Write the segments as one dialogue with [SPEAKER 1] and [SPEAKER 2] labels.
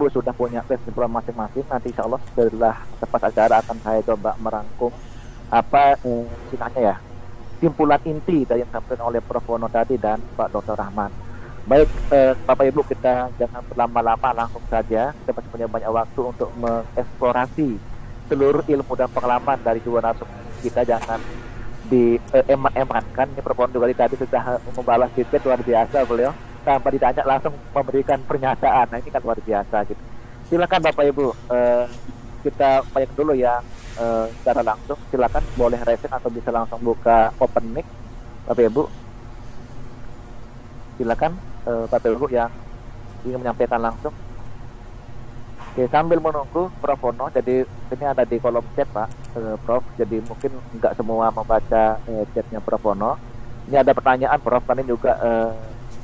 [SPEAKER 1] Ibu sudah punya kesimpulan masing-masing. Nanti insya Allah setelah tepat acara akan saya coba merangkum apa istilahnya ya, simpulan inti dari yang disampaikan oleh Prof. Wono tadi dan Pak Dr. Rahman. Baik, Bapak Ibu, kita jangan berlama-lama, langsung saja. Kita masih punya banyak waktu untuk mengeksplorasi seluruh ilmu dan pengalaman dari dua narasumber kita. Jangan dieman-emankan. Ini Prof. Wono juga tadi sudah membalas feedback luar biasa beliau. Tanpa ditanya langsung memberikan pernyataan. Nah, ini kan luar biasa gitu. Silakan Bapak Ibu, kita banyak dulu yang secara langsung. Silakan boleh raise atau bisa langsung buka open mic, Bapak Ibu. Silakan Bapak Ibu yang ingin menyampaikan langsung. Oke, sambil menunggu Prof. Wono, jadi ini ada di kolom chat Pak, Prof. Jadi mungkin nggak semua membaca chatnya Prof. Wono. Ini ada pertanyaan Prof. Kan ini juga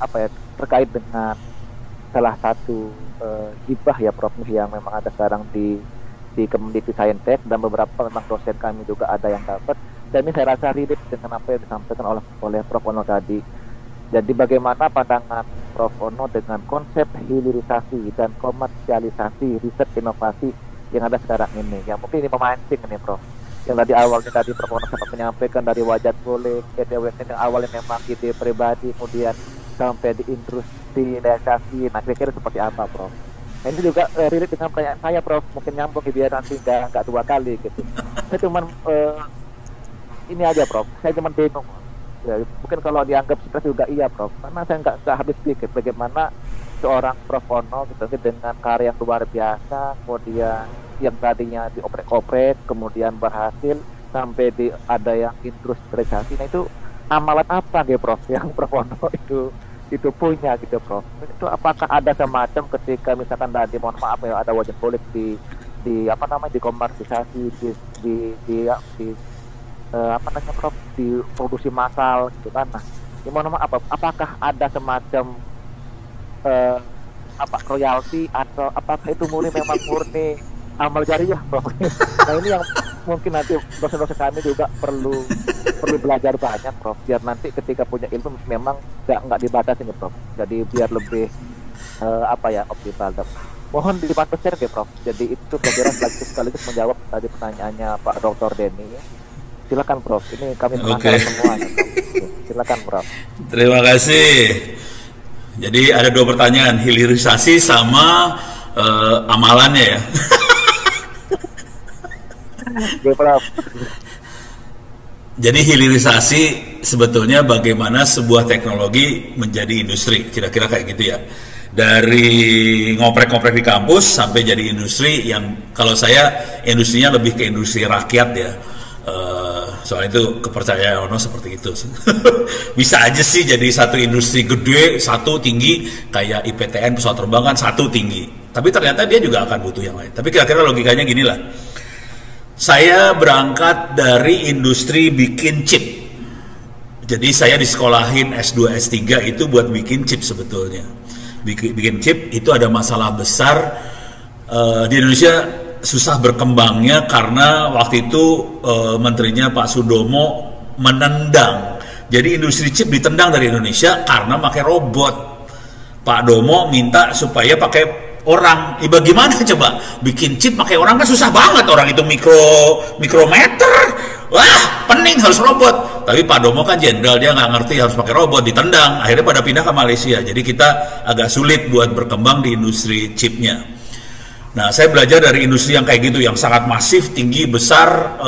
[SPEAKER 1] apa ya, terkait dengan salah satu hibah ya Prof. yang memang ada sekarang di Kemendikti Saintek, dan beberapa memang dosen kami juga ada yang dapat. Dan ini saya rasa relate dengan apa yang disampaikan oleh Prof. Wono tadi. Jadi bagaimana pandangan Prof. Wono dengan konsep hilirisasi dan komersialisasi riset inovasi yang ada sekarang ini? Ya mungkin ini memancing ini Prof. Yang tadi awalnya tadi Prof. Wono sempat menyampaikan dari wajat boleh, ETWN yang awalnya memang ide pribadi, kemudian sampai di industrialisasi. Nah kira-kira seperti apa Prof? Nah, ini juga relate dengan pertanyaan saya Prof. Mungkin nyambung biar nanti nggak dua kali gitu. Saya cuman ini aja Prof. Saya cuman bingung. Ya, mungkin kalau dianggap stres juga iya Prof, karena saya nggak habis pikir bagaimana seorang Prof. Wono gitu, dengan karya yang luar biasa, kemudian yang tadinya dioprek-oprek, kemudian berhasil sampai ada yang industrialisasi. Nah itu amalan apa gitu Prof yang Prof. Wono itu punya gitu Prof? Itu apakah ada semacam ketika misalkan tadi mohon maaf ya ada wajah politik di apa namanya dikomersialisasi di apa namanya Prof, di produksi massal gitu kan. Nah, gimana apakah ada semacam apa royalti atau apakah itu memang murni amal jariah Prof? Nah ini yang mungkin nanti dosen-dosen kami juga perlu belajar banyak Prof, biar nanti ketika punya ilmu memang nggak dibatasi nih Prof. Jadi biar lebih apa ya optimal. Mohon dibantu share ya Prof. Jadi itu kira-kira sekaligus menjawab tadi pertanyaannya Pak Dr. Denny ya. Silakan Prof, ini kami penasaran semua. Silakan Prof.
[SPEAKER 2] Terima kasih. Jadi ada dua pertanyaan, hilirisasi sama amalannya ya.
[SPEAKER 1] Oke, Prof.
[SPEAKER 2] Jadi hilirisasi sebetulnya bagaimana sebuah teknologi menjadi industri, kira-kira kayak gitu ya. Dari ngoprek-ngoprek di kampus sampai jadi industri yang kalau saya industrinya lebih ke industri rakyat ya. Soal itu kepercayaan Wono seperti itu. Bisa aja sih jadi satu industri gede, satu tinggi kayak IPTN pesawat terbang kan satu tinggi. Tapi ternyata dia juga akan butuh yang lain. Tapi kira-kira logikanya gini lah. Saya berangkat dari industri bikin chip. Jadi saya disekolahin S2, S3 itu buat bikin chip sebetulnya. Bikin chip itu ada masalah besar di Indonesia. Susah berkembangnya karena waktu itu menterinya Pak Sudomo menendang. Jadi industri chip ditendang dari Indonesia karena pakai robot. Pak Domo minta supaya pakai orang. Bagaimana coba bikin chip pakai orang kan susah banget, orang itu mikrometer. Wah, pening harus robot. Tapi Pak Domo kan jenderal, dia nggak ngerti harus pakai robot, ditendang. Akhirnya pada pindah ke Malaysia. Jadi kita agak sulit buat berkembang di industri chipnya. Nah, saya belajar dari industri yang kayak gitu, yang sangat masif, tinggi, besar,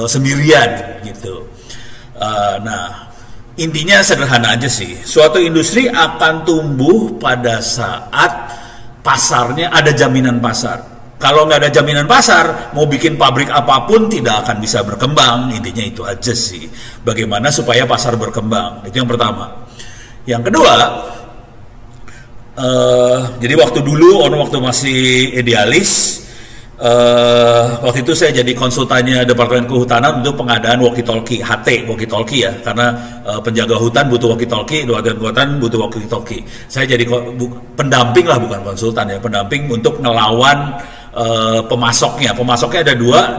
[SPEAKER 2] sendirian gitu. Nah, intinya sederhana aja sih. Suatu industri akan tumbuh pada saat pasarnya ada jaminan pasar. Kalau nggak ada jaminan pasar, mau bikin pabrik apapun tidak akan bisa berkembang. Intinya itu aja sih. Bagaimana supaya pasar berkembang? Itu yang pertama. Yang kedua, jadi waktu dulu, waktu masih idealis, waktu itu saya jadi konsultannya Departemen Kehutanan untuk pengadaan walkie-talkie, HT walkie-talkie ya, karena penjaga hutan butuh walkie-talkie, Departemen Kehutanan butuh walkie-talkie. Saya jadi pendamping lah, bukan konsultan ya, pendamping untuk ngelawan pemasoknya. Pemasoknya ada dua,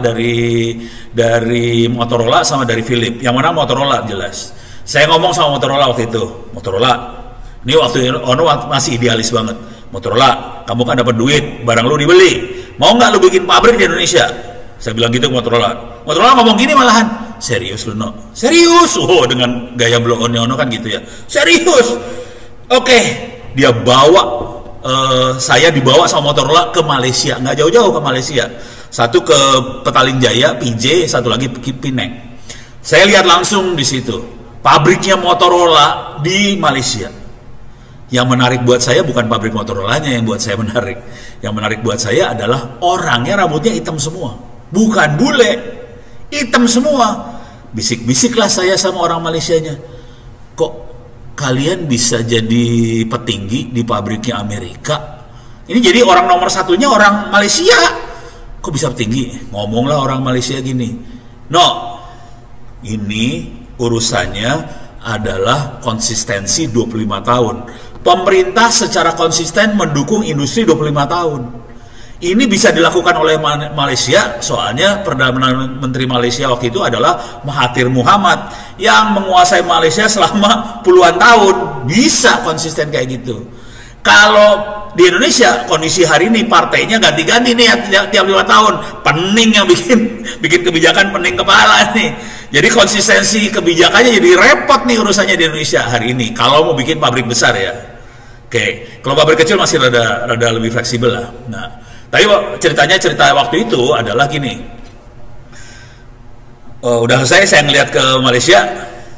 [SPEAKER 2] dari Motorola sama dari Philips. Yang mana Motorola jelas. Saya ngomong sama Motorola waktu itu, Motorola, ini waktu Ono masih idealis banget. Motorola, kamu kan dapat duit, barang lu dibeli, mau nggak lu bikin pabrik di Indonesia? Saya bilang gitu ke Motorola. Motorola ngomong gini malahan, serius lu no? Serius? Oh, dengan gaya blow on kan gitu ya. Serius? Oke, dia bawa saya dibawa sama Motorola ke Malaysia, nggak jauh-jauh ke Malaysia. Satu ke Petaling Jaya, PJ, satu lagi Penang. Saya lihat langsung di situ pabriknya Motorola di Malaysia. Yang menarik buat saya bukan pabrik Motorolanya yang buat saya menarik. Yang menarik buat saya adalah orangnya rambutnya hitam semua, bukan bule, hitam semua. Bisik-bisiklah saya sama orang Malaysianya, kok kalian bisa jadi petinggi di pabriknya Amerika? Ini jadi orang nomor satunya orang Malaysia. Kok bisa petinggi? Ngomonglah orang Malaysia gini, no, ini urusannya adalah konsistensi 25 tahun. Pemerintah secara konsisten mendukung industri 25 tahun. Ini bisa dilakukan oleh Malaysia, soalnya Perdana Menteri Malaysia waktu itu adalah Mahathir Muhammad yang menguasai Malaysia selama puluhan tahun. Bisa konsisten kayak gitu. Kalau di Indonesia kondisi hari ini partainya ganti-ganti nih tiap 5 tahun. Pening yang bikin kebijakan, pening kepala nih. Jadi konsistensi kebijakannya jadi repot nih urusannya di Indonesia hari ini. Kalau mau bikin pabrik besar ya. Oke, kalau pabrik kecil masih rada lebih fleksibel lah. Nah, tapi cerita waktu itu adalah gini. Udah selesai saya ngeliat ke Malaysia,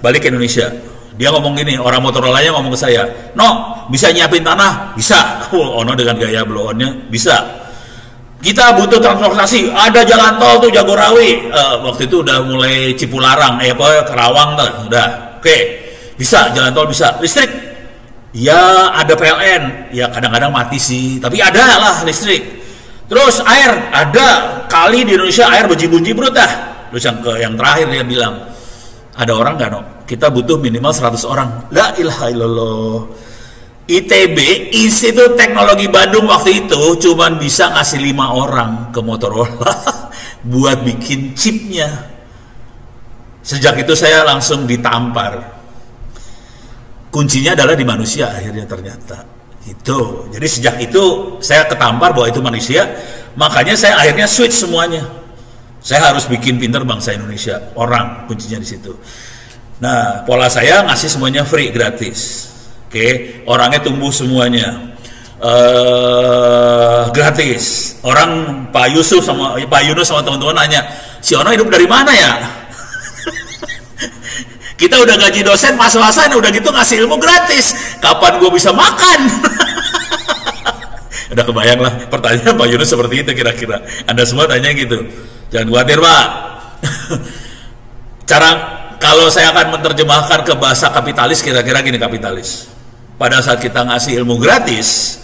[SPEAKER 2] balik ke Indonesia. Dia ngomong gini, orang Motorola-nya ngomong ke saya, no, bisa nyiapin tanah? Bisa. Ono dengan gaya blow on-nya, bisa. Kita butuh transportasi, ada jalan tol tuh Jagorawi. Waktu itu udah mulai Cipularang, Kerawang tuh, udah. Oke, bisa, jalan tol bisa. Listrik? Ya ada PLN, ya kadang-kadang mati sih, tapi ada lah listrik. Terus air, ada kali di Indonesia air bejibun-jibrut dah. Terus yang terakhir dia bilang, ada orang nggak no? Kita butuh minimal 100 orang. La ilaha illallah. ITB, Institut Teknologi Bandung waktu itu cuman bisa ngasih 5 orang ke Motorola buat bikin chipnya. Sejak itu saya langsung ditampar. Kuncinya adalah di manusia akhirnya ternyata. Itu. Jadi sejak itu saya ketampar bahwa itu manusia, makanya saya akhirnya switch semuanya. Saya harus bikin pinter bangsa Indonesia. Orang kuncinya di situ. Nah, pola saya ngasih semuanya free, gratis. Oke, orangnya tumbuh semuanya. Gratis. Orang Pak Yusuf sama Pak Yunus sama teman-teman nanya, si Ono hidup dari mana ya? Kita udah gaji dosen pas-pasan, udah gitu ngasih ilmu gratis. Kapan gue bisa makan? Udah kebayang lah pertanyaan Pak Yunus seperti itu kira-kira. Anda semua tanya gitu. Jangan khawatir Pak. Kalau saya akan menerjemahkan ke bahasa kapitalis, kira-kira gini kapitalis. Pada saat kita ngasih ilmu gratis,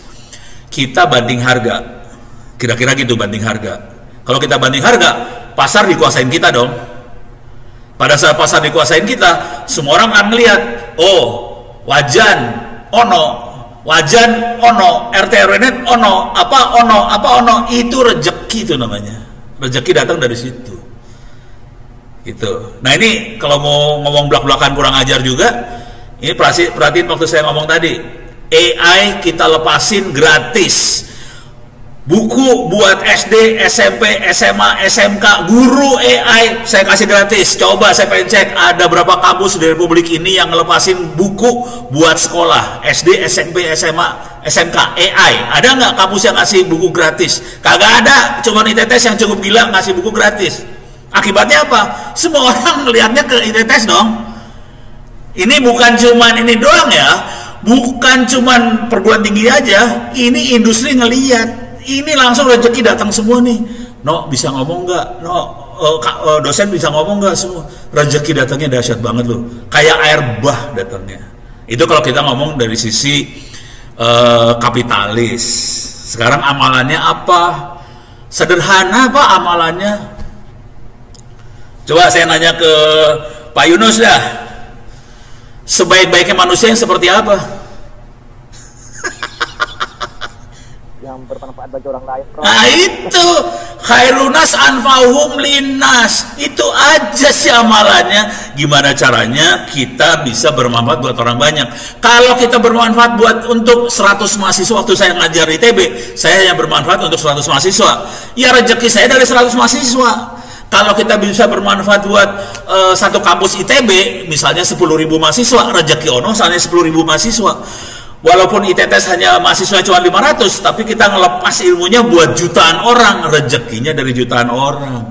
[SPEAKER 2] kita banding harga. Kira-kira gitu banding harga. Kalau kita banding harga, pasar dikuasain kita dong. Pada saat pasar dikuasain kita, semua orang akan melihat, oh, wajan, RT RW-net, ono, itu rezeki itu namanya. Rezeki datang dari situ. Gitu. Nah ini kalau mau ngomong belak-belakan kurang ajar juga, ini perhatiin waktu saya ngomong tadi, AI kita lepasin gratis. Buku buat SD, SMP, SMA, SMK, guru AI saya kasih gratis. Coba saya pengen cek ada berapa kampus di Republik ini yang ngelepasin buku buat sekolah SD, SMP, SMA, SMK AI. Ada nggak kampus yang ngasih buku gratis? Kagak ada. Cuma ITTS yang cukup gila ngasih buku gratis. Akibatnya apa? Semua orang ngelihatnya ke ITTS dong. Ini bukan cuman ini doang ya. Bukan cuman perguruan tinggi aja. Ini industri ngelihat. Ini langsung rezeki datang semua nih. No, bisa ngomong nggak? No, dosen bisa ngomong nggak semua? Rezeki datangnya dahsyat banget loh. Kayak air bah datangnya. Itu kalau kita ngomong dari sisi kapitalis. Sekarang amalannya apa? Sederhana apa amalannya? Coba saya nanya ke Pak Yunus dah. Sebaik-baiknya manusia yang seperti apa?
[SPEAKER 1] Yang bermanfaat bagi orang lain.
[SPEAKER 2] Nah itu khairunas anfa'uhum linnas. Itu aja sih amalannya. Gimana caranya kita bisa bermanfaat buat orang banyak. Kalau kita bermanfaat buat untuk 100 mahasiswa, waktu saya ngajar ITB, saya yang bermanfaat untuk 100 mahasiswa. Ya rezeki saya dari 100 mahasiswa. Kalau kita bisa bermanfaat buat satu kampus ITB, misalnya 10.000 mahasiswa, rezeki ono misalnya 10.000 mahasiswa. Walaupun ITTS hanya mahasiswa cuma 500, tapi kita ngelepas ilmunya buat jutaan orang, rezekinya dari jutaan orang.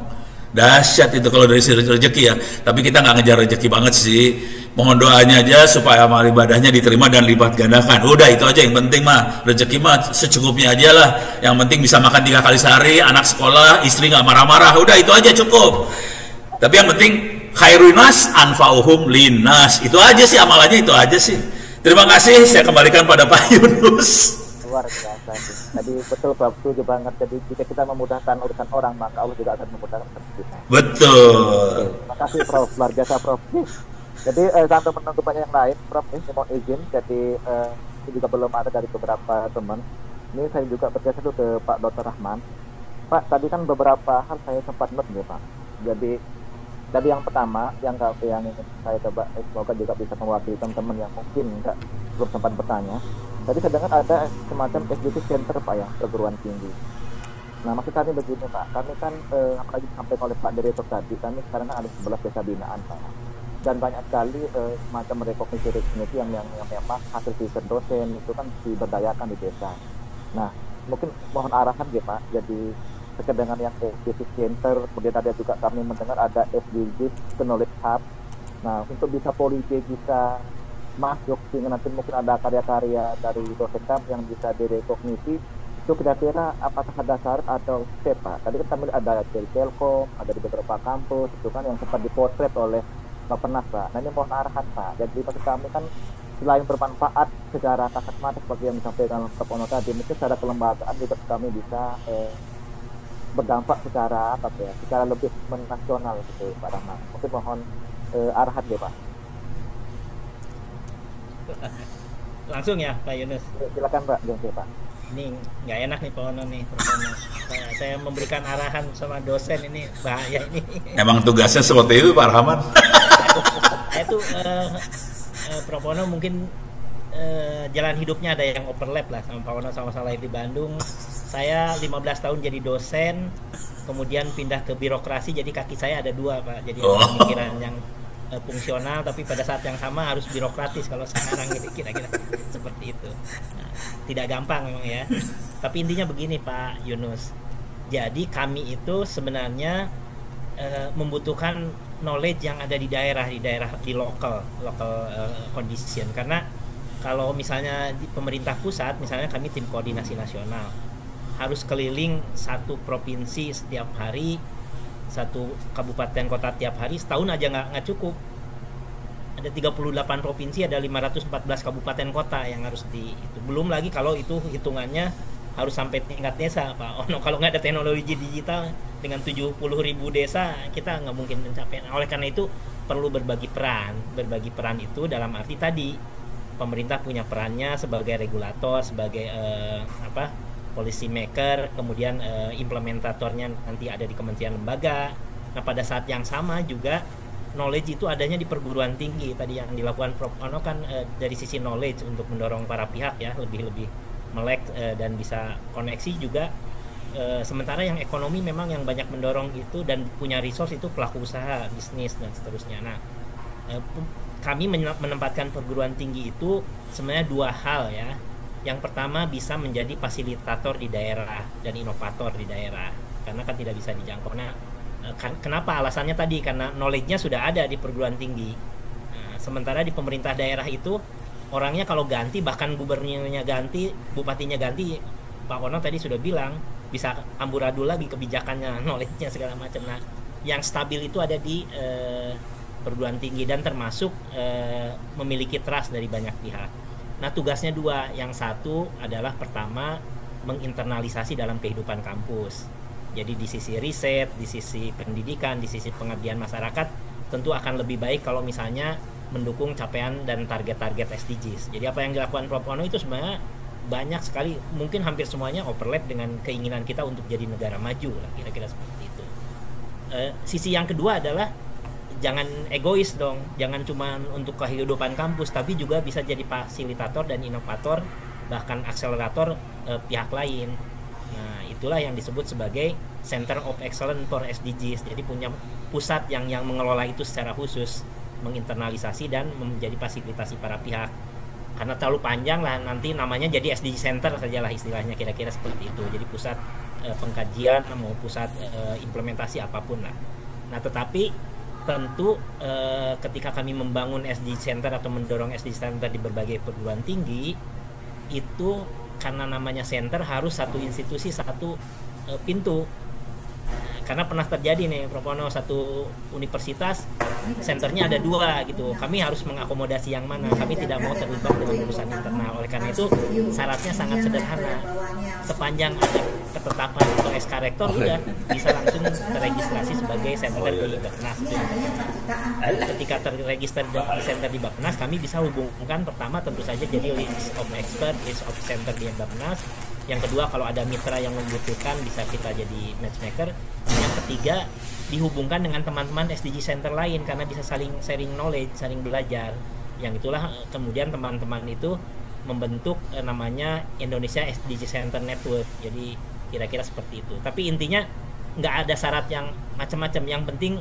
[SPEAKER 2] Dahsyat itu kalau dari sisi rezeki ya. Tapi kita nggak ngejar rezeki banget sih. Mohon doanya aja supaya amal ibadahnya diterima dan lipat gandakan. Udah itu aja yang penting mah. Rezeki mah secukupnya aja lah. Yang penting bisa makan 3 kali sehari, anak sekolah, istri nggak marah-marah. Udah itu aja cukup. Tapi yang penting khairunas anfa'uhum linnas. Itu aja sih amalannya, itu aja sih. Terima kasih, saya kembalikan pada Pak Yunus.
[SPEAKER 1] Luar biasa sih. Tadi betul Prof, setuju banget. Jadi jika kita memudahkan urusan orang, maka Allah juga akan memudahkan urusan kita.
[SPEAKER 2] Betul.
[SPEAKER 1] Terima kasih Prof, luar biasa Prof. Jadi sampai menunggu banyak yang lain, Prof, ini mau izin. Jadi ini juga belum ada dari beberapa teman. Ini saya juga bergeser dulu ke Pak Dr. Rahman. Pak, tadi kan beberapa hal saya sempat note nih Pak. Jadi yang pertama, yang ingin saya coba, semoga juga bisa mewakili teman-teman yang mungkin belum sempat bertanya. Tadi saya dengar ada semacam SDG Center Pak yang perguruan tinggi. Nah maksud kami begini Pak, kami kan apalagi disampaikan oleh Pak Direktur tadi, kami sekarang kan ada 11 desa binaan Pak. Dan banyak sekali semacam rekognisi yang memang hasil riset dosen itu kan diberdayakan di desa. Nah mungkin mohon arahan ya Pak, jadi terkait dengan yang SDG Center, kemudian ada juga kami mendengar ada SDG Knowledge Hub. Nah, untuk bisa polisi bisa masuk, sehingga nanti mungkin ada karya-karya dari dosen kami yang bisa direkognisi, itu kira-kira apakah ada syarat atau step Pak? Tadi kan kami ada dari Telkom, ada di beberapa kampus, itu kan yang sempat dipotret oleh Bapak Pak. Nah ini mohon arahan Pak. Jadi maksud kami kan selain bermanfaat secara kasat mata seperti yang disampaikan Prof. Ono tadi, mungkin secara kelembagaan juga kami bisa berdampak secara secara lebih nasional gitu Pak Rahman. Mungkin mohon arahan ya Pak.
[SPEAKER 3] Langsung ya Pak Yunus.
[SPEAKER 1] Silakan Pak, ya Pak.
[SPEAKER 3] Ini nggak enak nih Pak Ono nih. Saya memberikan arahan sama dosen, ini bahaya ini.
[SPEAKER 2] Emang tugasnya seperti itu Pak Rahman.
[SPEAKER 3] Itu Prof. Ono mungkin jalan hidupnya ada yang overlap lah sama Pak Ono, sama-sama lahir di Bandung. Saya 15 tahun jadi dosen, kemudian pindah ke birokrasi, jadi kaki saya ada 2 Pak. Jadi pemikiran yang fungsional, tapi pada saat yang sama harus birokratis kalau sekarang gitu, kira-kira seperti itu. Nah, tidak gampang memang ya. Tapi intinya begini Pak Yunus. Jadi kami itu sebenarnya membutuhkan knowledge yang ada di daerah, di local condition. Karena kalau misalnya di pemerintah pusat, misalnya kami tim koordinasi nasional, harus keliling satu provinsi setiap hari, satu kabupaten kota tiap hari, setahun aja nggak cukup. Ada 38 provinsi, ada 514 kabupaten kota yang harus itu. Belum lagi kalau itu hitungannya harus sampai tingkat desa Pak Ono. Kalau nggak ada teknologi digital dengan 70.000 desa, kita nggak mungkin mencapai. Nah, oleh karena itu perlu berbagi peran itu dalam arti tadi pemerintah punya perannya sebagai regulator, sebagai policy maker, kemudian implementatornya nanti ada di kementerian lembaga. Nah pada saat yang sama juga knowledge itu adanya di perguruan tinggi. Tadi yang dilakukan Prof. Ono kan dari sisi knowledge untuk mendorong para pihak ya lebih melek dan bisa koneksi juga. Sementara yang ekonomi memang yang banyak mendorong itu dan punya resource itu pelaku usaha, bisnis dan seterusnya. Nah kami menempatkan perguruan tinggi itu sebenarnya 2 hal ya. Yang pertama bisa menjadi fasilitator di daerah dan inovator di daerah, karena kan tidak bisa dijangkau. Nah, kenapa alasannya tadi? Karena knowledge-nya sudah ada di perguruan tinggi. Nah, sementara di pemerintah daerah itu orangnya kalau ganti, bahkan gubernurnya ganti, bupatinya ganti, Pak Ono tadi sudah bilang bisa amburadul lagi kebijakannya, knowledge-nya segala macam. Nah, yang stabil itu ada di perguruan tinggi dan termasuk memiliki trust dari banyak pihak. Nah tugasnya 2, yang satu adalah pertama menginternalisasi dalam kehidupan kampus. Jadi di sisi riset, di sisi pendidikan, di sisi pengabdian masyarakat tentu akan lebih baik kalau misalnya mendukung capaian dan target-target SDGs. Jadi apa yang dilakukan Prof. Ono itu sebenarnya banyak sekali, mungkin hampir semuanya overlap dengan keinginan kita untuk jadi negara maju lah, kira-kira seperti itu. Sisi yang kedua adalah jangan egois dong, jangan cuma untuk kehidupan kampus, tapi juga bisa jadi fasilitator dan inovator, bahkan akselerator pihak lain. Nah, itulah yang disebut sebagai Center of Excellence for SDGs. Jadi punya pusat yang mengelola itu secara khusus, menginternalisasi dan menjadi fasilitasi para pihak. Karena terlalu panjang lah, nanti namanya jadi SDG Center sajalah istilahnya, kira-kira seperti itu. Jadi pusat pengkajian mau pusat implementasi apapun lah. Nah, tetapi tentu ketika kami membangun SDG Center atau mendorong SDG Center di berbagai perguruan tinggi, itu karena namanya center harus satu institusi satu pintu. Karena pernah terjadi nih, Prof. Ono, satu universitas senternya ada dua gitu. Kami harus mengakomodasi yang mana. Kami tidak mau terlibat dengan urusan internal. Oleh karena itu syaratnya sangat sederhana. Sepanjang ada ketetapan atau SK Rektor, udah bisa langsung terregistrasi sebagai center di Bappenas. Ketika terregister di center di Bappenas, kami bisa hubungkan pertama tentu saja jadi list of expert, list of center di Bappenas. Yang kedua, kalau ada mitra yang membutuhkan bisa kita jadi matchmaker. Yang ketiga, dihubungkan dengan teman-teman SDG Center lain karena bisa saling sharing knowledge, saling belajar. Yang itulah kemudian teman-teman itu membentuk namanya Indonesia SDG Center Network. Jadi kira-kira seperti itu. Tapi intinya nggak ada syarat yang macam-macam. Yang penting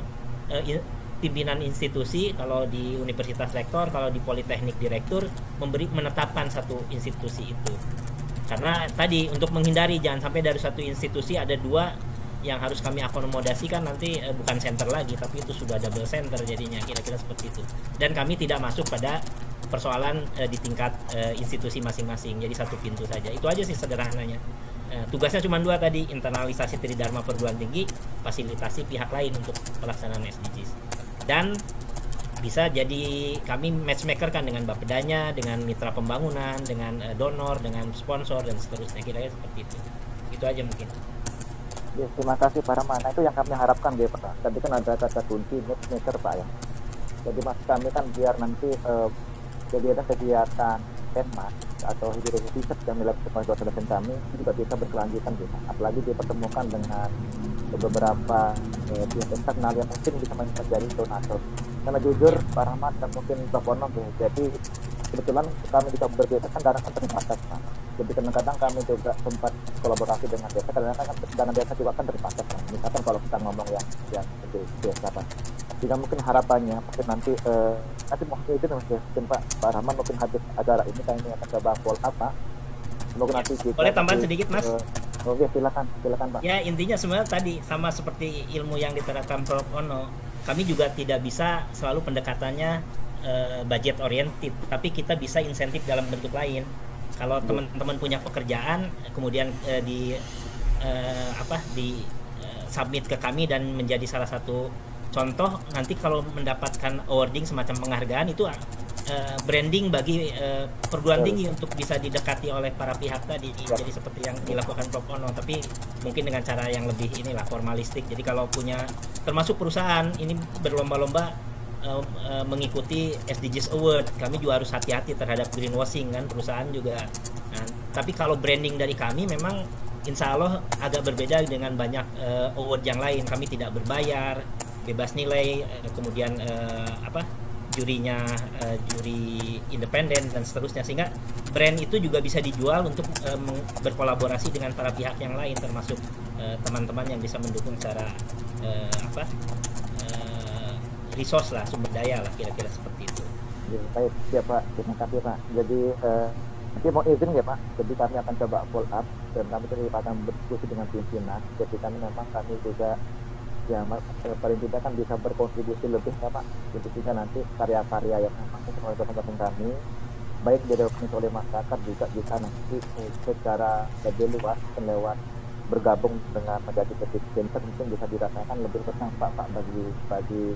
[SPEAKER 3] pimpinan institusi, kalau di universitas rektor, kalau di politeknik direktur, menetapkan satu institusi itu. Karena tadi untuk menghindari jangan sampai dari satu institusi ada dua yang harus kami akomodasikan, nanti bukan center lagi tapi itu sudah double center jadinya, kira-kira seperti itu. Dan kami tidak masuk pada persoalan di tingkat institusi masing-masing, jadi satu pintu saja. Itu aja sih sederhananya. Tugasnya cuma dua tadi, internalisasi Tridharma perguruan tinggi, fasilitasi pihak lain untuk pelaksanaan SDGs. Dan bisa jadi kami matchmaker kan dengan Bapedanya, dengan mitra pembangunan, dengan donor, dengan sponsor dan seterusnya, kira-kira seperti itu. Itu aja mungkin.
[SPEAKER 1] Ya, terima kasih Pak Rahman. Nah, itu yang kami harapkan ya Pak. Tadi kan ada kata kunci matchmaker Pak ya. Jadi mas kami kan biar nanti jadi ada kegiatan PENMAS atau hidrogen riset yang dilakukan oleh dosen kami juga bisa berkelanjutan gitu. Apalagi dipertemukan dengan beberapa pihak eksternal yang mungkin bisa menjadi donatur. Karena jujur Pak Rahmat dan mungkin Pak Ono ya, jadi kebetulan kami bisa berbeda kan dana terbatas Pak. Jadi kadang-kadang kami juga sempat kolaborasi dengan desa, kadang-kadang kan dana desa juga kan terbatas Pak. Misalkan kalau kita ngomong yang desa Pak. Jika mungkin harapannya mungkin nanti mungkin itu mungkin Pak Rahmat mungkin habis acara ini kami akan coba follow up Pak. Semoga nanti kita
[SPEAKER 3] boleh tambahan sedikit Mas?
[SPEAKER 1] Oke, silakan Pak.
[SPEAKER 3] Ya, intinya sebenarnya tadi sama seperti ilmu yang diterapkan Prof. Ono, kami juga tidak bisa selalu pendekatannya budget oriented, tapi kita bisa insentif dalam bentuk lain. Kalau teman-teman punya pekerjaan, kemudian submit ke kami dan menjadi salah satu contoh, nanti kalau mendapatkan awarding semacam penghargaan itu branding bagi perguruan tinggi untuk bisa didekati oleh para pihak tadi. Jadi seperti yang dilakukan Prof. Ono, tapi mungkin dengan cara yang lebih inilah formalistik. Jadi kalau punya, termasuk perusahaan ini berlomba-lomba mengikuti SDGs Award, kami juga harus hati-hati terhadap greenwashing kan, perusahaan juga. Nah, tapi kalau branding dari kami memang insya Allah agak berbeda dengan banyak award yang lain. Kami tidak berbayar, bebas nilai, kemudian jurinya juri independen dan seterusnya, sehingga brand itu juga bisa dijual untuk berkolaborasi dengan para pihak yang lain, termasuk teman-teman yang bisa mendukung secara resource lah, sumber daya lah, kira-kira seperti itu.
[SPEAKER 1] Ya, baik, ya Pak, terima kasih Pak. Jadi nanti mau izin ya Pak, jadi kami akan coba follow up dan kami tadi akan berdiskusi dengan pimpinan. Jadi kami juga ya paling tidak kan bisa berkontribusi lebih ya Pak. Jadi kita nanti karya-karya yang memang oleh dosen-dosen kami baik direkomendasi oleh masyarakat juga bisa nanti secara lebih luas lewat bergabung dengan menjadi petition mungkin bisa dirasakan lebih berdampak Pak bagi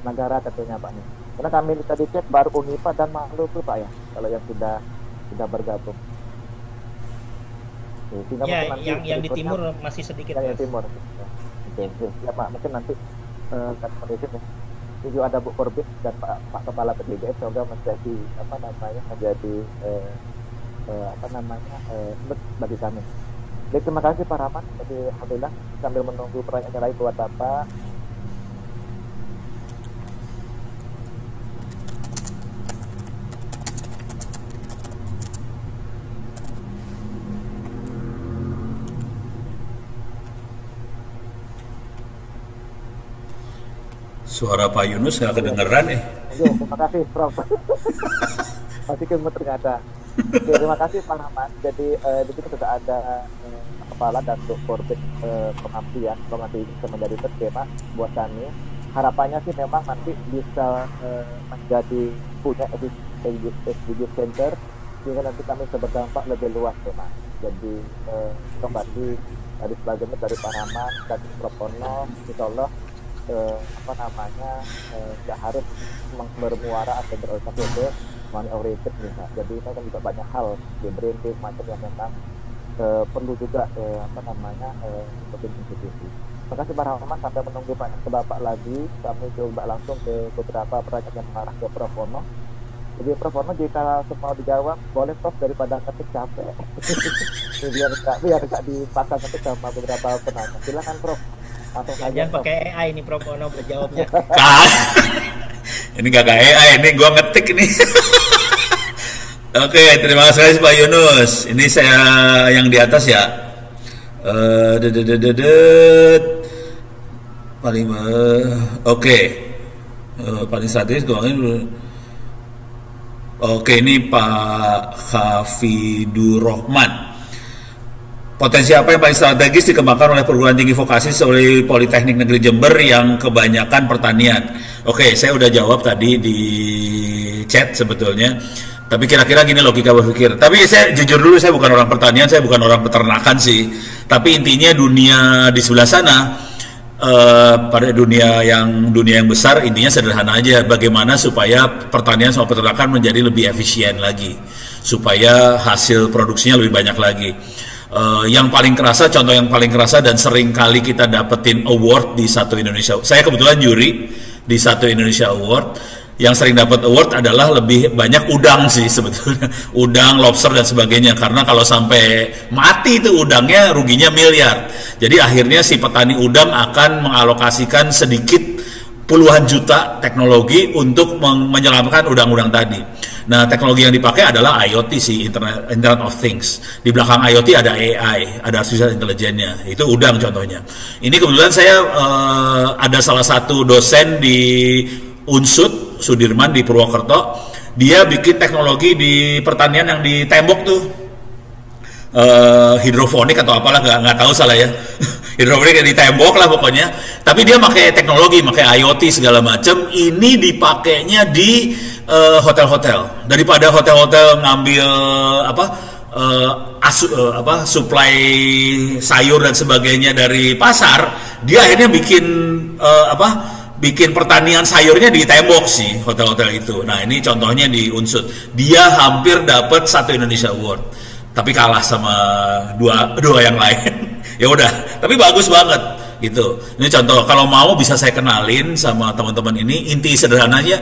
[SPEAKER 1] negara tentunya Pak nih. Karena kami tadi cek baru Unipa dan Maluku Pak ya, kalau yang sudah bergabung.
[SPEAKER 3] Ya, yang di timur masih sedikit.
[SPEAKER 1] Yang timur. Oke, ya Pak, mungkin nanti kondisi ya. Juga ada Bu Korbit dan Pak Kepala PDBS semoga menjadi menjadi bagi kami. Baik, terima kasih Pak Rahman. Jadi alhamdulillah sambil menunggu pertanyaan lain buat Bapak.
[SPEAKER 2] Suara Pak Yunus nggak kedengeran nih.
[SPEAKER 1] Terima kasih Prof. Masih kemut ternyata. Oke, terima kasih Pak Rahman. Jadi di sini sudah ada kepala dan korbit pengabdi ya. Kalau nanti bisa menjadi tema buat kami. Harapannya sih memang nanti bisa menjadi punya SDG Center sehingga nanti kami bisa berdampak lebih luas tema. Jadi kembali dari sebagainya dari Pak Rahman dan Prof. Pono, insya Allah nggak harus bermuara atau berorientasi untuk money oriented misalnya. Jadi ini kan juga banyak hal di branding macam yang memang perlu juga untuk institusi. Terima kasih Pak Rahman, sampai menunggu ke Bapak lagi. Kami coba langsung ke beberapa pertanyaan yang mengarah ke Prof. Pono. Jadi Prof. Pono, jika semua dijawab boleh Prof, daripada ketik capek. biar nggak dipasang ketik sama beberapa penanya. Silakan Prof.
[SPEAKER 3] Jangan pakai AI ini Prof. Pono berjawabnya.
[SPEAKER 2] Ini gak AI, ini gua ngetik ini. Oke, terima kasih Pak Yunus. Ini saya yang di atas ya. Paling oke. Paling strategis keuangan. Oke, ini Pak Hafidur Rahman. Potensi apa yang paling strategis dikembangkan oleh perguruan tinggi vokasi seperti Politeknik Negeri Jember yang kebanyakan pertanian? Oke, saya udah jawab tadi di chat sebetulnya. Tapi kira-kira gini logika berpikir. Tapi saya jujur dulu, saya bukan orang pertanian, saya bukan orang peternakan sih. Tapi intinya dunia di sebelah sana, pada dunia yang besar, intinya sederhana aja. Bagaimana supaya pertanian sama peternakan menjadi lebih efisien lagi, supaya hasil produksinya lebih banyak lagi. Yang paling kerasa, contoh yang paling kerasa dan sering kali kita dapetin award di Satu Indonesia. Saya kebetulan juri di Satu Indonesia Award. Yang sering dapat award adalah lebih banyak udang sih sebetulnya, udang, lobster dan sebagainya. Karena kalau sampai mati itu udangnya ruginya miliar. Jadi akhirnya si petani udang akan mengalokasikan sedikit puluhan juta teknologi untuk menyelamatkan udang-udang tadi. Nah, teknologi yang dipakai adalah IoT sih, Internet of Things. Di belakang IoT ada AI, ada artificial intelligence-nya. Itu udang contohnya. Ini kebetulan saya ada salah satu dosen di Unsud, Sudirman di Purwokerto. Dia bikin teknologi di pertanian yang di tembok tuh. Hidrofonik atau apalah, nggak tahu salah ya. Hidrofonik di tembok lah pokoknya. Tapi dia pakai teknologi, pakai IoT segala macam. Ini dipakainya di hotel-hotel. Daripada hotel-hotel ngambil suplai sayur dan sebagainya dari pasar, dia akhirnya bikin pertanian sayurnya di tembok sih hotel-hotel itu. Nah, ini contohnya di Unsud. Dia hampir dapat Satu Indonesia Award, tapi kalah sama dua yang lain. Ya udah, tapi bagus banget gitu. Ini contoh, kalau mau bisa saya kenalin sama teman-teman ini. Inti sederhananya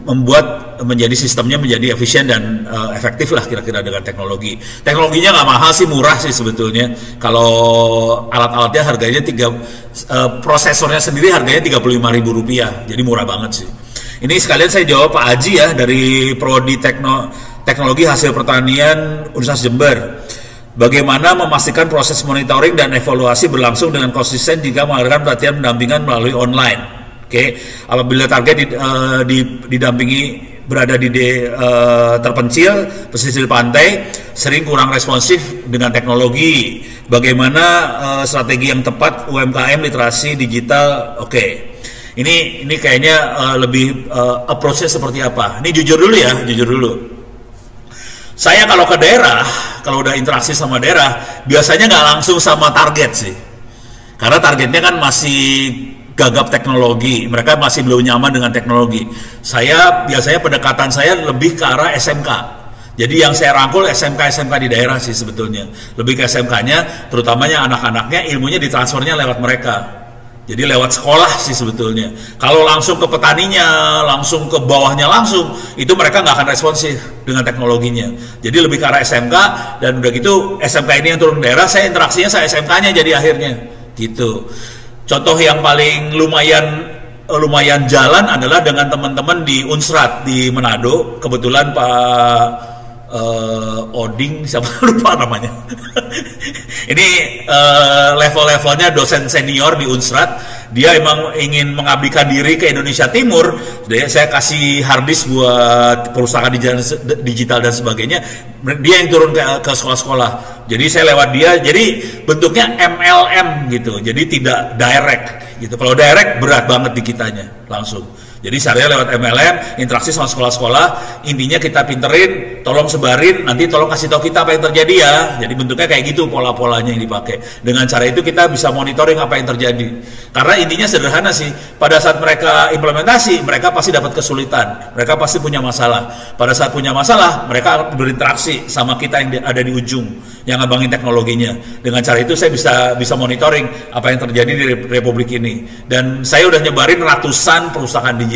[SPEAKER 2] membuat menjadi sistemnya menjadi efisien dan efektif lah kira-kira dengan teknologi. Teknologinya nggak mahal sih, murah sih sebetulnya. Kalau alat-alatnya harganya prosesornya sendiri harganya Rp35.000, jadi murah banget sih. Ini sekalian saya jawab Pak Aji ya dari Prodi Teknologi Hasil Pertanian Universitas Jember. Bagaimana memastikan proses monitoring dan evaluasi berlangsung dengan konsisten jika mengadakan pelatihan pendampingan melalui online? Oke, apabila target didampingi berada di terpencil, pesisir pantai, sering kurang responsif dengan teknologi. Bagaimana strategi yang tepat UMKM literasi digital? Oke, ini kayaknya lebih approach-nya seperti apa? Ini jujur dulu ya, jujur dulu. Saya kalau ke daerah, kalau udah interaksi sama daerah, biasanya nggak langsung sama target sih, karena targetnya kan masih gagap teknologi, mereka masih belum nyaman dengan teknologi. Saya biasanya pendekatan saya lebih ke arah SMK. Jadi yang saya rangkul SMK di daerah sih sebetulnya. Lebih ke SMK-nya, terutamanya anak-anaknya, ilmunya ditransfernya lewat mereka. Jadi lewat sekolah sih sebetulnya. Kalau langsung ke petaninya, langsung ke bawahnya langsung, itu mereka nggak akan responsif dengan teknologinya. Jadi lebih ke arah SMK, dan udah gitu SMK ini yang turun daerah, saya interaksinya saya SMK-nya jadi akhirnya gitu. Contoh yang paling lumayan jalan adalah dengan teman-teman di Unsrat di Manado. Kebetulan Pak Oding, siapa lupa namanya. Ini level-levelnya dosen senior di Unsrat. Dia emang ingin mengabdikan diri ke Indonesia Timur. Jadi saya kasih harddisk buat perusahaan digital dan sebagainya. Dia yang turun ke sekolah-sekolah. Jadi saya lewat dia. Jadi bentuknya MLM gitu. Jadi tidak direct gitu. Kalau direct berat banget di kitanya langsung. Jadi syariah lewat MLM, interaksi sama sekolah-sekolah, intinya kita pinterin, tolong sebarin, nanti tolong kasih tahu kita apa yang terjadi ya. Jadi bentuknya kayak gitu pola-polanya yang dipakai. Dengan cara itu kita bisa monitoring apa yang terjadi. Karena intinya sederhana sih, pada saat mereka implementasi, mereka pasti dapat kesulitan, mereka pasti punya masalah. Pada saat punya masalah, mereka berinteraksi sama kita yang ada di ujung, yang ngembangin teknologinya. Dengan cara itu saya bisa monitoring apa yang terjadi di Republik ini. Dan saya udah nyebarin ratusan perusahaan digital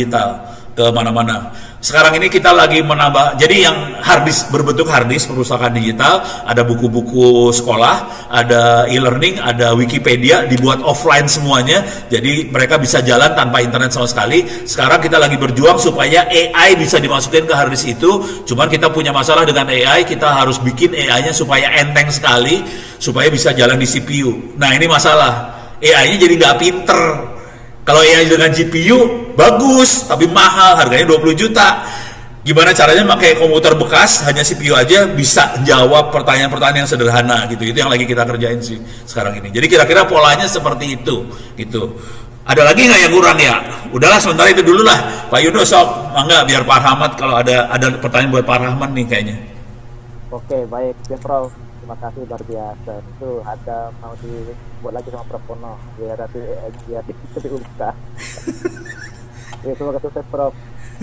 [SPEAKER 2] ke mana-mana. Sekarang ini kita lagi menambah, jadi yang harddisk berbentuk harddisk perusahaan digital, ada buku-buku sekolah, ada e-learning, ada Wikipedia, dibuat offline semuanya, jadi mereka bisa jalan tanpa internet sama sekali. Sekarang kita lagi berjuang supaya AI bisa dimasukin ke harddisk itu, cuman kita punya masalah dengan AI, kita harus bikin AI-nya supaya enteng sekali, supaya bisa jalan di CPU. Nah ini masalah, AI-nya jadi nggak pinter. Kalau AI dengan GPU bagus, tapi mahal, harganya 20 juta. Gimana caranya pakai komputer bekas, hanya CPU aja bisa jawab pertanyaan-pertanyaan yang sederhana gitu. Itu yang lagi kita kerjain sih sekarang ini. Jadi kira-kira polanya seperti itu gitu. Ada lagi nggak yang kurang ya? Udahlah sementara itu dulu lah. Pak Yudo sok, mangga biar Pak Rahmat kalau ada pertanyaan buat Pak Rahmat nih kayaknya.
[SPEAKER 1] Oke, baik ya Prof. Terima kasih luar biasa. Itu ada mau dibuat lagi sama Prof Pono biar nanti biar dibuka. Ya, terima kasih Prof.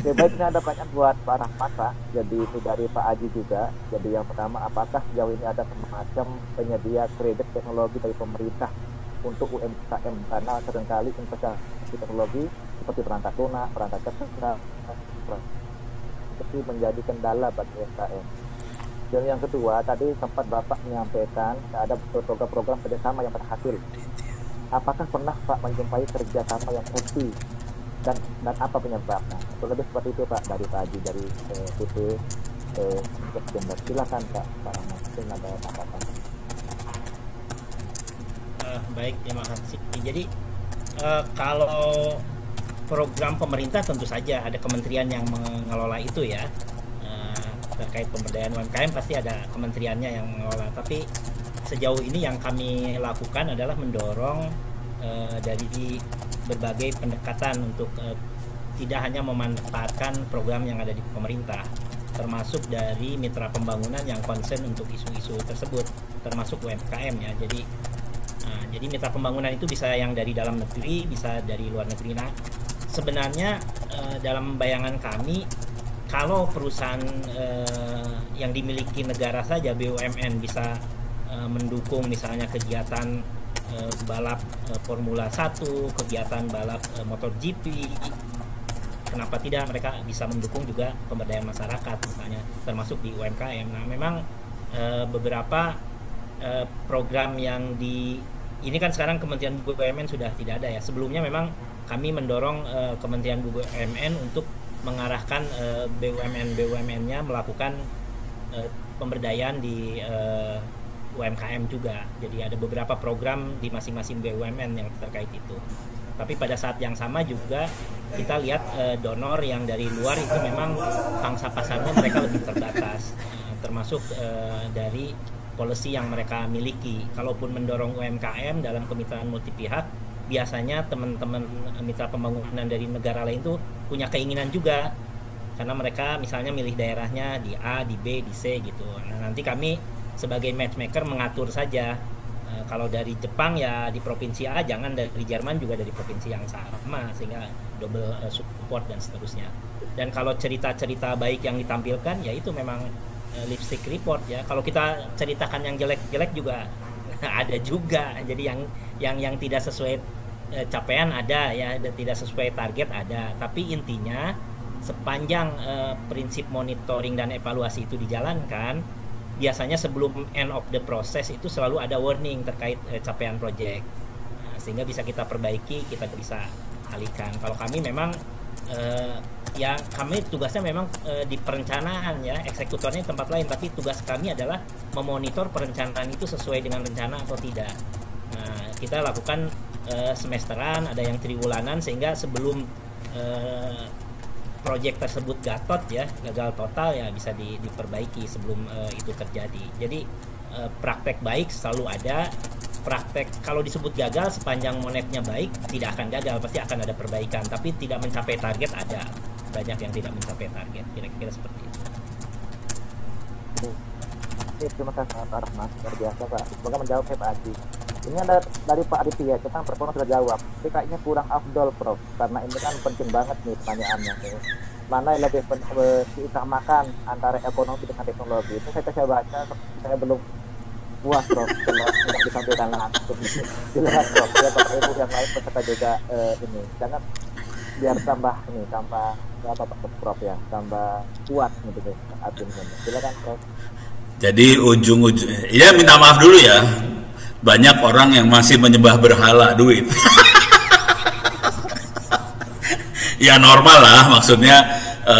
[SPEAKER 1] Ya, baik, ini ada pertanyaan buat Pak Rahmat Pak. Jadi itu dari Pak Aji juga. Jadi yang pertama, apakah sejauh ini ada semacam penyedia kredit teknologi dari pemerintah untuk UMKM, karena seringkali investasi teknologi seperti perangkat lunak, perangkat cerdas seperti menjadi kendala bagi UMKM. Dan yang kedua, tadi sempat Bapak menyampaikan ada program-program kerjasama yang berhasil. Apakah pernah Pak menjumpai kerjasama yang rugi dan apa penyebabnya? Lebih seperti itu Pak dari Pak Haji dari PP Gender. Silakan Pak Rahmat, mungkin ada apa-apa.
[SPEAKER 3] Baik, terima kasih. Jadi kalau program pemerintah tentu saja ada kementerian yang mengelola itu ya. Terkait pemberdayaan UMKM pasti ada kementeriannya yang mengelola, tapi sejauh ini yang kami lakukan adalah mendorong dari berbagai pendekatan untuk tidak hanya memanfaatkan program yang ada di pemerintah, termasuk dari mitra pembangunan yang konsen untuk isu-isu tersebut, termasuk UMKM ya. Jadi mitra pembangunan itu bisa yang dari dalam negeri, bisa dari luar negeri. Nah, sebenarnya dalam bayangan kami, kalau perusahaan yang dimiliki negara saja, BUMN, bisa mendukung misalnya kegiatan balap Formula 1, kegiatan balap MotoGP, kenapa tidak mereka bisa mendukung juga pemberdayaan masyarakat misalnya, termasuk di UMKM. Nah, memang beberapa program yang ini kan sekarang Kementerian BUMN sudah tidak ada ya. Sebelumnya memang kami mendorong Kementerian BUMN untuk mengarahkan BUMN-nya melakukan pemberdayaan di UMKM juga. Jadi ada beberapa program di masing-masing BUMN yang terkait itu. Tapi pada saat yang sama juga kita lihat donor yang dari luar itu memang pangsa pasarnya mereka lebih terbatas, termasuk dari policy yang mereka miliki. Kalaupun mendorong UMKM dalam kemitraan multi pihak, biasanya teman-teman mitra pembangunan dari negara lain tuh punya keinginan juga, karena mereka misalnya milih daerahnya di A, di B, di C gitu. Nah, nanti kami sebagai matchmaker mengatur saja. Kalau dari Jepang ya di provinsi A, jangan dari Jerman juga dari provinsi yang sama, sehingga double support dan seterusnya. Dan kalau cerita-cerita baik yang ditampilkan, ya itu memang lipstick report ya. Kalau kita ceritakan yang jelek-jelek juga ada juga. Jadi yang tidak sesuai capaian ada ya, dan tidak sesuai target ada, tapi intinya sepanjang prinsip monitoring dan evaluasi itu dijalankan, biasanya sebelum end of the process itu selalu ada warning terkait capaian project. Nah, sehingga bisa kita perbaiki, kita bisa alihkan. Kalau kami memang ya kami tugasnya memang di perencanaan ya, eksekutornya di tempat lain, tapi tugas kami adalah memonitor perencanaan itu sesuai dengan rencana atau tidak. Nah, kita lakukan semesteran, ada yang triwulanan, sehingga sebelum proyek tersebut gagal total ya, bisa diperbaiki sebelum itu terjadi. Jadi praktek baik selalu ada, praktek kalau disebut gagal sepanjang monetnya baik tidak akan gagal, pasti akan ada perbaikan, tapi tidak mencapai target ada banyak yang tidak mencapai target, kira-kira seperti itu.
[SPEAKER 1] Terima kasih Pak Rahmat, luar biasa Pak. Semoga menjawab ya Pak Haji. Ini ada dari Pak Aditya, kita performa sudah jawab, tapi kayaknya kurang afdol Prof, karena ini kan penting banget nih pertanyaannya. Mana yang lebih diutamakan antara ekonomi dengan teknologi? Itu saya baca, saya belum puas Prof, tidak disampaikan langsung. Silakan Prof, ya Bapak Ibu yang lain peserta juga ini, jangan biar tambah apa Pak Prof ya, tambah kuat gitu artinya. Silakan Prof.
[SPEAKER 2] Jadi ujung-ujung, ya minta maaf dulu ya, banyak orang yang masih menyembah berhala duit. Ya normal lah, maksudnya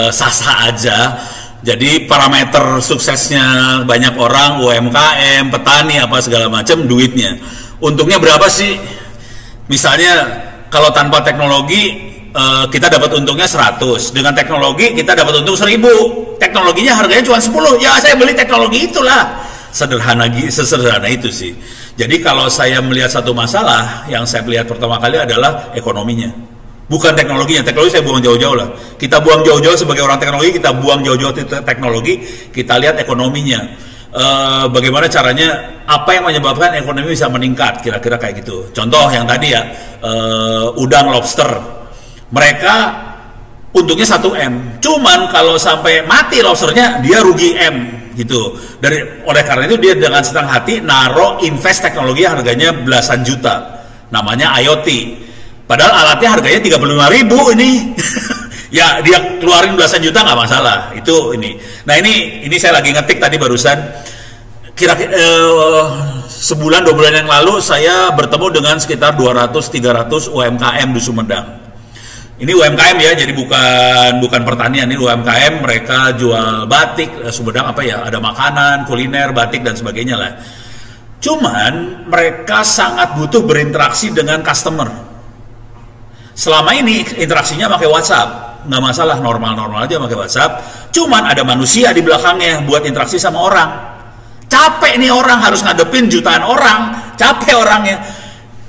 [SPEAKER 2] sah-sah aja. Jadi parameter suksesnya banyak orang, UMKM, petani, apa segala macam, duitnya. Untungnya berapa sih? Misalnya kalau tanpa teknologi kita dapat untungnya 100, dengan teknologi kita dapat untung 1000. Teknologinya harganya cuma 10, ya saya beli teknologi itulah. Sesederhana itu sih. Jadi kalau saya melihat satu masalah, yang saya lihat pertama kali adalah ekonominya, bukan teknologinya. Teknologi saya buang jauh-jauh lah, kita buang jauh-jauh sebagai orang teknologi, kita buang jauh-jauh teknologi, kita lihat ekonominya. Bagaimana caranya, apa yang menyebabkan ekonomi bisa meningkat, kira-kira kayak gitu. Contoh yang tadi ya, udang lobster, mereka untungnya 1M, cuman kalau sampai mati lobsternya dia rugi M gitu. Oleh karena itu dia dengan senang hati naro invest teknologi harganya belasan juta, namanya IoT, padahal alatnya harganya 35.000 ini. Ya dia keluarin belasan juta nggak masalah, itu ini. Nah ini saya lagi ngetik tadi barusan, kira-kira sebulan 2 bulan yang lalu saya bertemu dengan sekitar 200-300 UMKM di Sumedang. Ini UMKM ya, jadi bukan pertanian, ini UMKM, mereka jual batik, Sumedang apa ya, ada makanan, kuliner, batik dan sebagainya lah. Cuman mereka sangat butuh berinteraksi dengan customer. Selama ini interaksinya pakai WhatsApp, nggak masalah, normal-normal aja pakai WhatsApp. Cuman ada manusia di belakangnya buat interaksi sama orang. Capek nih orang, harus ngadepin jutaan orang, capek orangnya.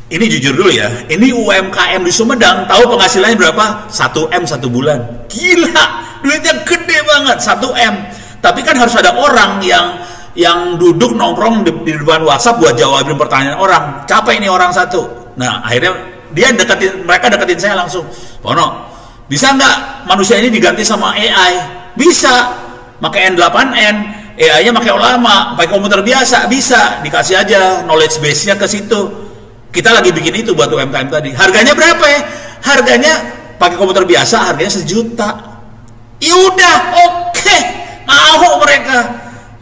[SPEAKER 2] Ini jujur dulu ya, ini UMKM di Sumedang, tahu penghasilannya berapa? 1M 1 bulan. Gila, duitnya gede banget, 1M. Tapi kan harus ada orang yang duduk nongkrong di depan WhatsApp buat jawabin pertanyaan orang. Capek ini orang satu. Nah, akhirnya mereka deketin saya langsung. Pono, bisa nggak manusia ini diganti sama AI? Bisa, pakai N8N, AI-nya pakai Ulama, pakai komputer biasa, bisa. Dikasih aja knowledge base-nya ke situ. Kita lagi bikin itu buat UMKM tadi. Harganya berapa ya? Harganya pakai komputer biasa harganya 1 juta. Yaudah, oke, mau mereka.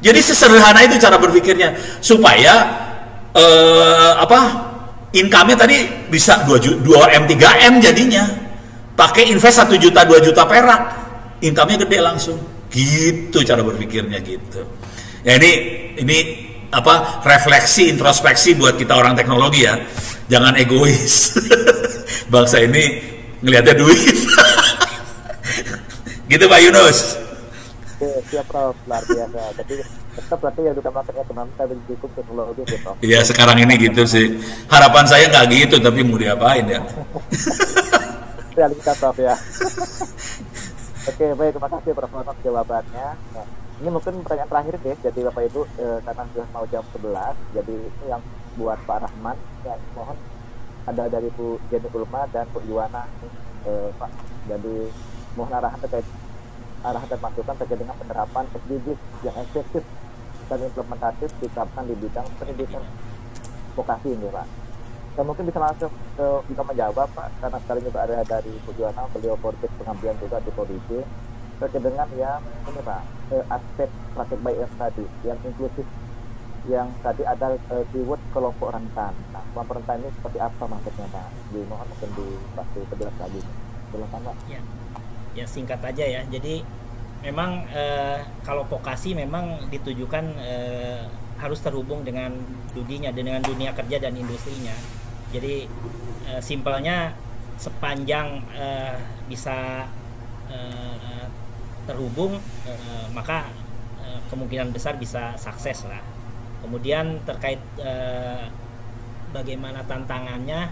[SPEAKER 2] Jadi sesederhana itu cara berpikirnya, supaya income-nya tadi bisa 2M 3M jadinya. Pakai invest 1 juta 2 juta perak, income-nya gede langsung. Gitu cara berpikirnya gitu. Ya ini refleksi, introspeksi buat kita orang teknologi ya, jangan egois. Bangsa ini ngelihatnya duit. Gitu Pak Yunus.
[SPEAKER 1] Siap Prof, luar biasa. Jadi tetap berarti ya udah makan ekonomi tapi cukup teknologi ya Prof.
[SPEAKER 2] Iya sekarang ini gitu sih. Harapan saya nggak gitu, tapi mau diapain ya.
[SPEAKER 1] Realita Prof ya. Oke baik, terima kasih Prof atas jawabannya. Nah, ini mungkin pertanyaan terakhir deh, jadi Bapak Ibu karena sudah mau jam 11, jadi ini yang buat Pak Rahman, ya mohon ada dari Bu Jenny Ulma dan Bu Yuwana Pak, jadi mohon arahan dan masukan terkait dengan penerapan SDGs yang efektif dan implementatif diterapkan di bidang pendidikan vokasi ini Pak. Dan mungkin bisa langsung bisa menjawab Pak, karena sekarang juga ada dari Bu Juwana, beliau project pengabdian juga di Polisi, terkait dengan yang ini Pak, aspek praktek baik yang tadi, yang inklusif, yang tadi ada keyword kelompok rentan. Nah, kelompok rentan ini seperti apa maksudnya Pak? Mohon mungkin dikasih penjelasan lagi. Silakan Pak.
[SPEAKER 3] Ya singkat aja ya. Jadi memang kalau vokasi memang ditujukan harus terhubung dengan dengan dunia kerja dan industrinya. Jadi simpelnya sepanjang bisa terhubung, maka kemungkinan besar bisa sukses lah. Kemudian terkait bagaimana tantangannya,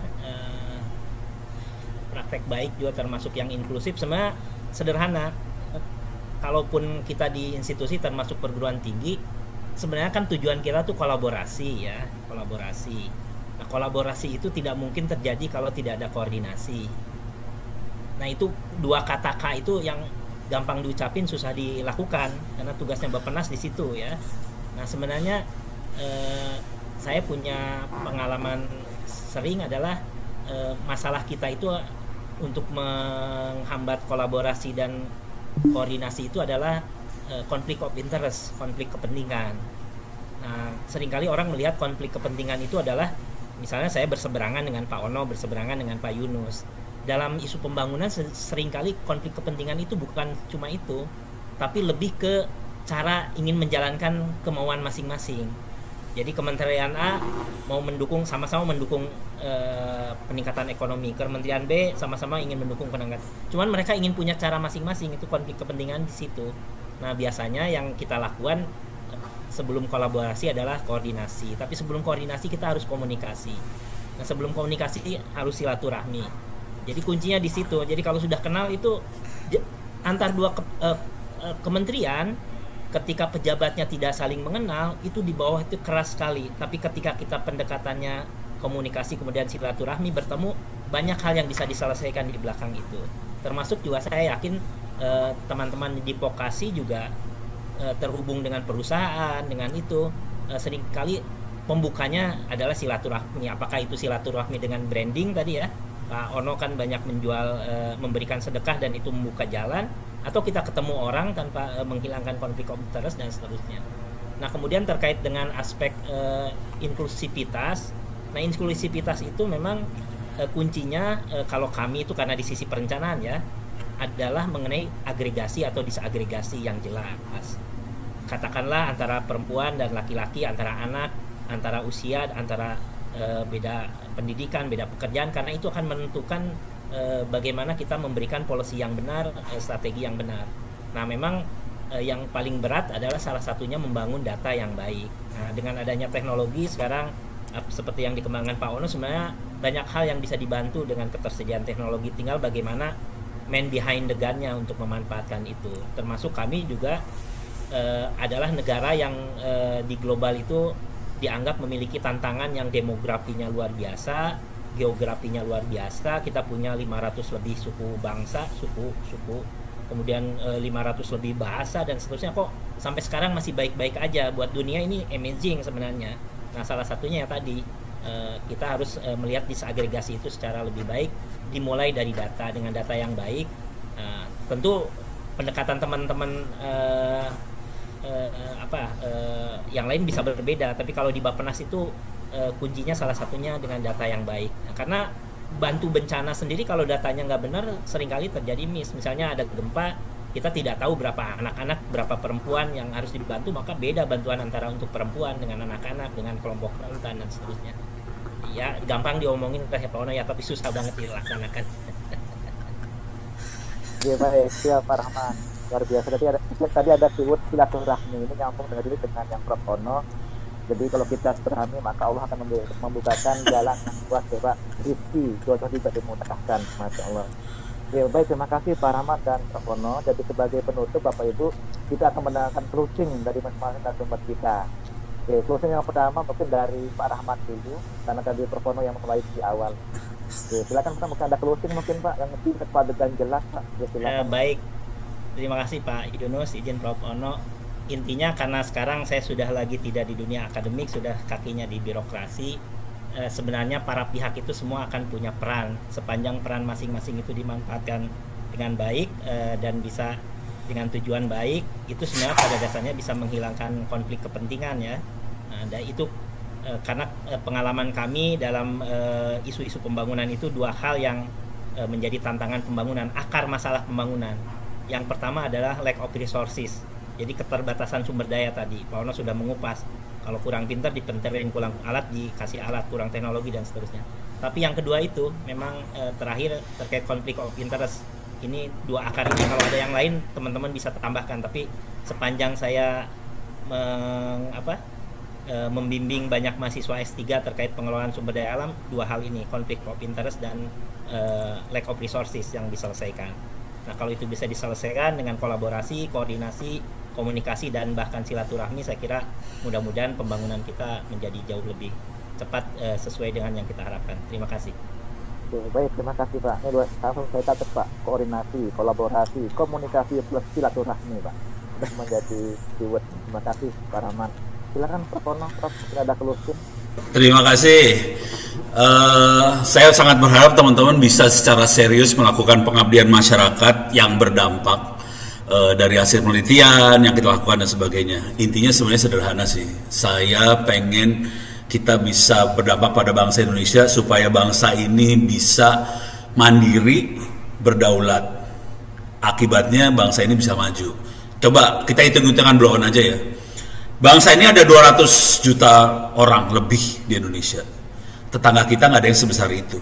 [SPEAKER 3] praktek baik juga termasuk yang inklusif, sebenarnya sederhana. Kalaupun kita di institusi termasuk perguruan tinggi, sebenarnya kan tujuan kita tuh kolaborasi ya, kolaborasi. Nah, kolaborasi itu tidak mungkin terjadi kalau tidak ada koordinasi. Nah, itu dua kata K itu yang gampang diucapin, susah dilakukan karena tugasnya Bappenas di situ ya. Nah, sebenarnya saya punya pengalaman sering adalah masalah kita itu untuk menghambat kolaborasi dan koordinasi itu adalah konflik of interest, konflik kepentingan. Nah, seringkali orang melihat konflik kepentingan itu adalah misalnya saya berseberangan dengan Pak Ono, berseberangan dengan Pak Yunus. Dalam isu pembangunan seringkali konflik kepentingan itu bukan cuma itu, tapi lebih ke cara ingin menjalankan kemauan masing-masing. Jadi Kementerian A mau mendukung, sama-sama mendukung peningkatan ekonomi, Kementerian B sama-sama ingin mendukung peningkatan. Cuman mereka ingin punya cara masing-masing, itu konflik kepentingan di situ. Nah, biasanya yang kita lakukan sebelum kolaborasi adalah koordinasi. Tapi sebelum koordinasi kita harus komunikasi. Nah, sebelum komunikasi harus silaturahmi. Jadi kuncinya di situ. Jadi kalau sudah kenal itu antar dua kementerian, ketika pejabatnya tidak saling mengenal, itu di bawah itu keras sekali. Tapi ketika kita pendekatannya komunikasi kemudian silaturahmi bertemu, banyak hal yang bisa diselesaikan di belakang itu. Termasuk juga saya yakin teman-teman di vokasi juga terhubung dengan perusahaan, dengan itu seringkali pembukanya adalah silaturahmi. Apakah itu silaturahmi dengan branding tadi ya, Pak Ono kan banyak menjual, memberikan sedekah dan itu membuka jalan, atau kita ketemu orang tanpa menghilangkan konflik of interest dan seterusnya. Nah, kemudian terkait dengan aspek inklusivitas. Nah, inklusivitas itu memang kuncinya kalau kami itu karena di sisi perencanaan ya, adalah mengenai agregasi atau disagregasi yang jelas. Katakanlah antara perempuan dan laki-laki, antara anak, antara usia, antara beda pendidikan, beda pekerjaan, karena itu akan menentukan bagaimana kita memberikan policy yang benar, strategi yang benar. Nah, memang yang paling berat adalah salah satunya membangun data yang baik. Nah, dengan adanya teknologi sekarang seperti yang dikembangkan Pak Ono, sebenarnya banyak hal yang bisa dibantu dengan ketersediaan teknologi, tinggal bagaimana man behind the gun-nya untuk memanfaatkan itu. Termasuk kami juga adalah negara yang di global itu dianggap memiliki tantangan yang demografinya luar biasa, geografinya luar biasa. Kita punya 500 lebih suku bangsa, suku, kemudian 500 lebih bahasa dan seterusnya, kok sampai sekarang masih baik-baik aja. Buat dunia ini amazing sebenarnya. Nah, salah satunya ya tadi kita harus melihat disagregasi itu secara lebih baik, dimulai dari data. Dengan data yang baik, tentu pendekatan teman-teman yang lain bisa berbeda, tapi kalau di Bappenas itu kuncinya salah satunya dengan data yang baik. Nah, karena bantu bencana sendiri kalau datanya nggak benar seringkali terjadi miss. Misalnya ada gempa, kita tidak tahu berapa anak-anak, berapa perempuan yang harus dibantu, maka beda bantuan antara untuk perempuan dengan anak-anak, dengan kelompok rentan dan seterusnya. Ya gampang diomongin Pak Ono ya, tapi susah banget dilaksanakan.
[SPEAKER 1] Iya baik, siap Pak Rahman. Luar biasa. Tadi ada keyword silaturahmi, ini nyambung dengan yang Prof Ono. Jadi kalau kita silaturahmi, maka Allah akan membukakan jalan yang luas ya Pak. Rizki, jodoh juga dimudahkan, Masya Allah. Ya baik, terima kasih Pak Rahman dan Prof Ono. Jadi sebagai penutup Bapak Ibu, kita akan mendengarkan closing dari masing-masing narasumber kita. Oke, closing yang pertama mungkin dari Pak Rahman dulu, karena tadi Prof Ono yang mulai di awal. Oke, silakan Pak, mungkin ada closing mungkin Pak yang lebih kepadetan jelas Pak. Ya,
[SPEAKER 3] baik, terima kasih Pak Yunus, izin Prof Ono. Intinya karena sekarang saya sudah lagi tidak di dunia akademik, sudah kakinya di birokrasi. sebenarnya para pihak itu semua akan punya peran. Sepanjang peran masing-masing itu dimanfaatkan dengan baik dan bisa dengan tujuan baik, itu sebenarnya pada dasarnya bisa menghilangkan konflik kepentingan ya. Dan itu karena pengalaman kami dalam isu-isu pembangunan itu dua hal yang menjadi tantangan pembangunan, akar masalah pembangunan. Yang pertama adalah lack of resources, jadi keterbatasan sumber daya tadi. Pak Ono sudah mengupas, kalau kurang pintar dipenterin, kurang alat dikasih alat, kurang teknologi dan seterusnya. Tapi yang kedua itu memang terakhir terkait konflik of interest. Ini dua akar ini, kalau ada yang lain teman-teman bisa tambahkan, tapi sepanjang saya membimbing banyak mahasiswa S3 terkait pengelolaan sumber daya alam, dua hal ini, konflik of interest dan lack of resources yang diselesaikan. Nah, kalau itu bisa diselesaikan dengan kolaborasi, koordinasi, komunikasi, dan bahkan silaturahmi, saya kira mudah-mudahan pembangunan kita menjadi jauh lebih cepat sesuai dengan yang kita harapkan. Terima kasih.
[SPEAKER 1] Oke, baik, terima kasih Pak. Ini langsung saya catat Pak, koordinasi, kolaborasi, komunikasi plus silaturahmi Pak. Sudah menjadi keyword. Terima kasih Pak Rahman. Silakan Prof. Ono, Prof, tidak ada closing.
[SPEAKER 2] Terima kasih. Saya sangat berharap teman-teman bisa secara serius melakukan pengabdian masyarakat yang berdampak dari hasil penelitian yang kita lakukan dan sebagainya. Intinya sebenarnya sederhana sih. Saya pengen kita bisa berdampak pada bangsa Indonesia supaya bangsa ini bisa mandiri, berdaulat. Akibatnya bangsa ini bisa maju. Coba kita hitung-hitungan blow on aja ya. Bangsa ini ada 200 juta orang lebih di Indonesia. Tetangga kita nggak ada yang sebesar itu.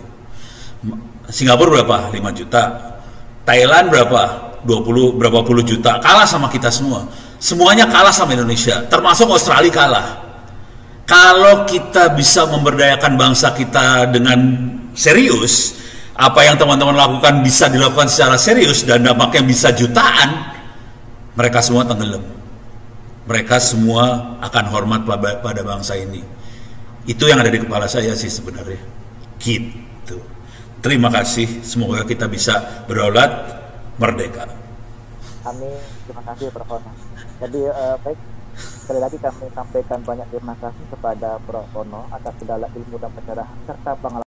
[SPEAKER 2] Singapura berapa? 5 juta. Thailand berapa? 20 berapa puluh juta. Kalah sama kita semua. Semuanya kalah sama Indonesia. Termasuk Australia kalah. Kalau kita bisa memberdayakan bangsa kita dengan serius, apa yang teman-teman lakukan bisa dilakukan secara serius dan dampaknya bisa jutaan, mereka semua tenggelam. Mereka semua akan hormat pada bangsa ini. Itu yang ada di kepala saya sih sebenarnya. Gitu. Terima kasih. Semoga kita bisa berdaulat, merdeka.
[SPEAKER 1] Amin. Terima kasih Prof. Ono. Jadi baik, sekali lagi kami sampaikan banyak terima kasih kepada Prof. Ono atas segala ilmu dan pencerahan serta pengalaman